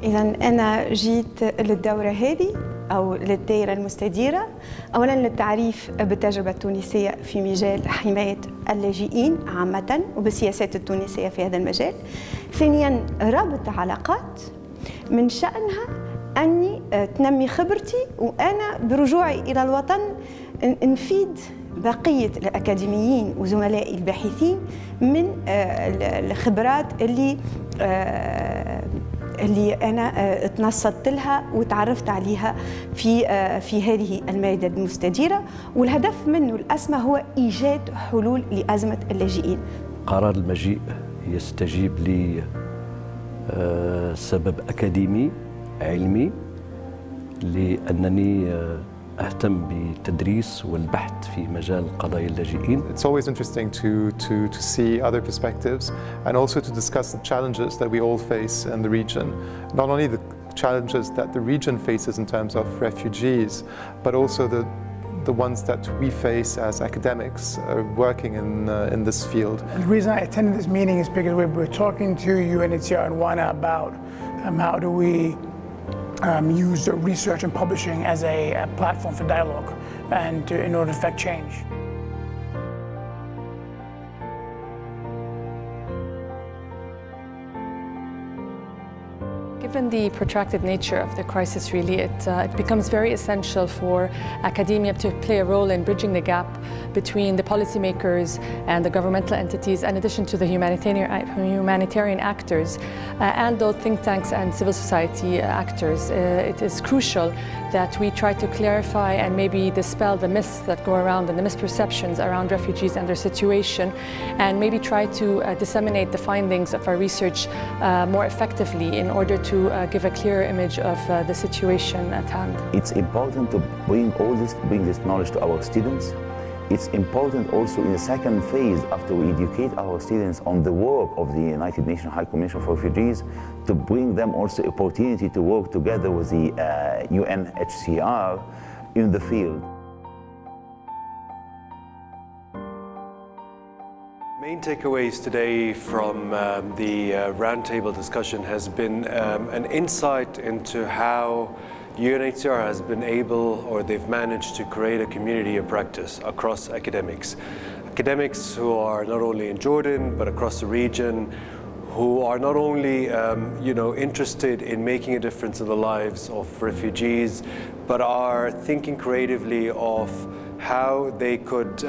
إذا أنا جيت للدورة هذه أو للدائرة المستديرة أولاً للتعريف بالتجربة التونسية في مجال حماية اللاجئين عامة وبالسياسات التونسية في هذا المجال. ثانياً رابط علاقات من شأنها أني تنمي خبرتي وأنا برجوعي إلى الوطن نفيد بقية الأكاديميين وزملائي الباحثين من الخبرات اللي أنا تنصت لها وتعرفت عليها في هذه المائدة المستديرة، والهدف منه الأسمى هو إيجاد حلول لأزمة اللاجئين. قرار المجيء يستجيب لي سبب أكاديمي علمي لأنني أهتم بالتدريس والبحث في مجال قضايا اللاجئين. It's always interesting to see other perspectives and also to discuss the challenges that we all face in the region. Not only the challenges that the region faces in terms of refugees, but also the ones that we face as academics working in this field. And the reason I attended this meeting is because we're talking to UNHCR and WANA about how do we use research and publishing as a platform for dialogue and in order to affect change. Given the protracted nature of the crisis, really, it becomes very essential for academia to play a role in bridging the gap between the policymakers and the governmental entities, in addition to the humanitarian actors and those think tanks and civil society actors. It is crucial that we try to clarify and maybe dispel the myths that go around and the misperceptions around refugees and their situation, and maybe try to disseminate the findings of our research more effectively in order to give a clear image of the situation at hand. It's important to bring this knowledge to our students. It's important also in the second phase, after we educate our students on the work of the United Nations High Commission for Refugees, to bring them also opportunity to work together with the UNHCR in the field. Main takeaways today from the roundtable discussion has been an insight into how UNHCR has been able, or they've managed to create a community of practice across academics. Academics who are not only in Jordan, but across the region, who are not only interested in making a difference in the lives of refugees, but are thinking creatively of how they could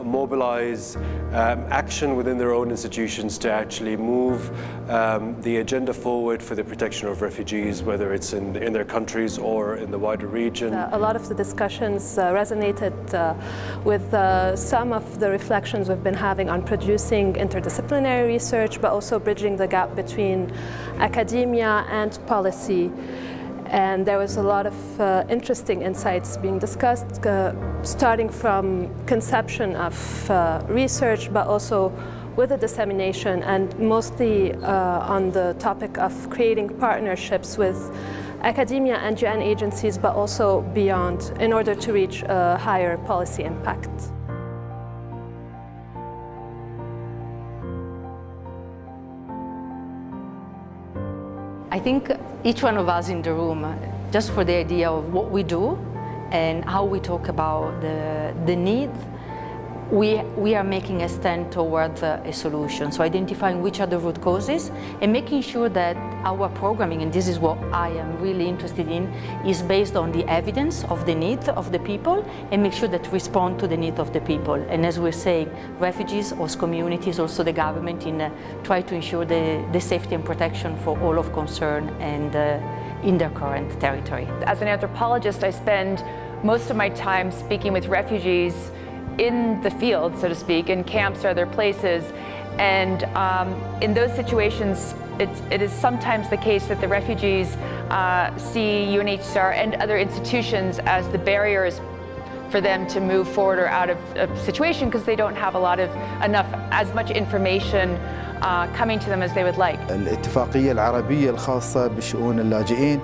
mobilize action within their own institutions to actually move the agenda forward for the protection of refugees, whether it's in their countries or in the wider region. A lot of the discussions resonated with some of the reflections we've been having on producing interdisciplinary research, but also bridging the gap between academia and policy. And there was a lot of interesting insights being discussed, starting from conception of research, but also with the dissemination, and mostly on the topic of creating partnerships with academia and UN agencies, but also beyond, in order to reach a higher policy impact. I think each one of us in the room, just for the idea of what we do and how we talk about the need, we are making a stand towards a solution. So identifying which are the root causes and making sure that our programming, and this is what I am really interested in, is based on the evidence of the needs of the people and make sure that respond to the needs of the people. And as we're saying, refugees, host communities, also the government, in try to ensure the safety and protection for all of concern and in their current territory. As an anthropologist, I spend most of my time speaking with refugees in the field, so to speak, in camps or other places. And in those situations, it is sometimes the case that the refugees see UNHCR and other institutions as the barriers for them to move forward or out of a situation, because they don't have as much information coming to them as they would like. الاتفاقية العربية الخاصة بشؤون اللاجئين،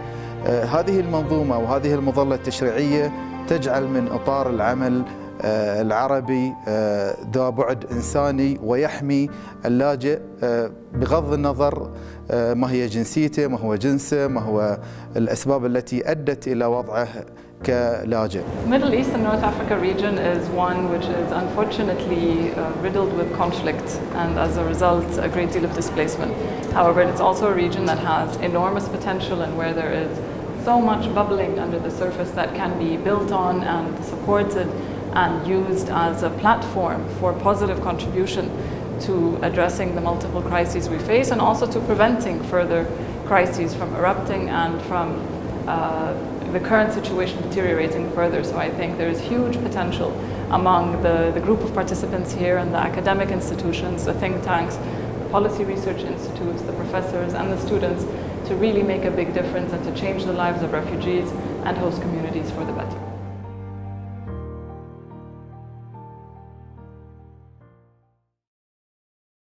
هذه المنظومة وهذه المظلة التشريعية تجعل من إطار العمل العربي ذا بعد إنساني ويحمي اللاجئ بغض النظر ما هي جنسيته، ما هو جنسه، ما هو الأسباب التي أدت إلى وضعه كلاجئ. The Middle East and North Africa region is one which is unfortunately riddled with conflict and as a result a great deal of displacement. However, it's also a region that has enormous potential and where there is so much bubbling under the surface that can be built on and supported and used as a platform for positive contribution to addressing the multiple crises we face and also to preventing further crises from erupting and from the current situation deteriorating further. So I think there is huge potential among the group of participants here and the academic institutions, the think tanks, the policy research institutes, the professors and the students to really make a big difference and to change the lives of refugees and host communities for the better.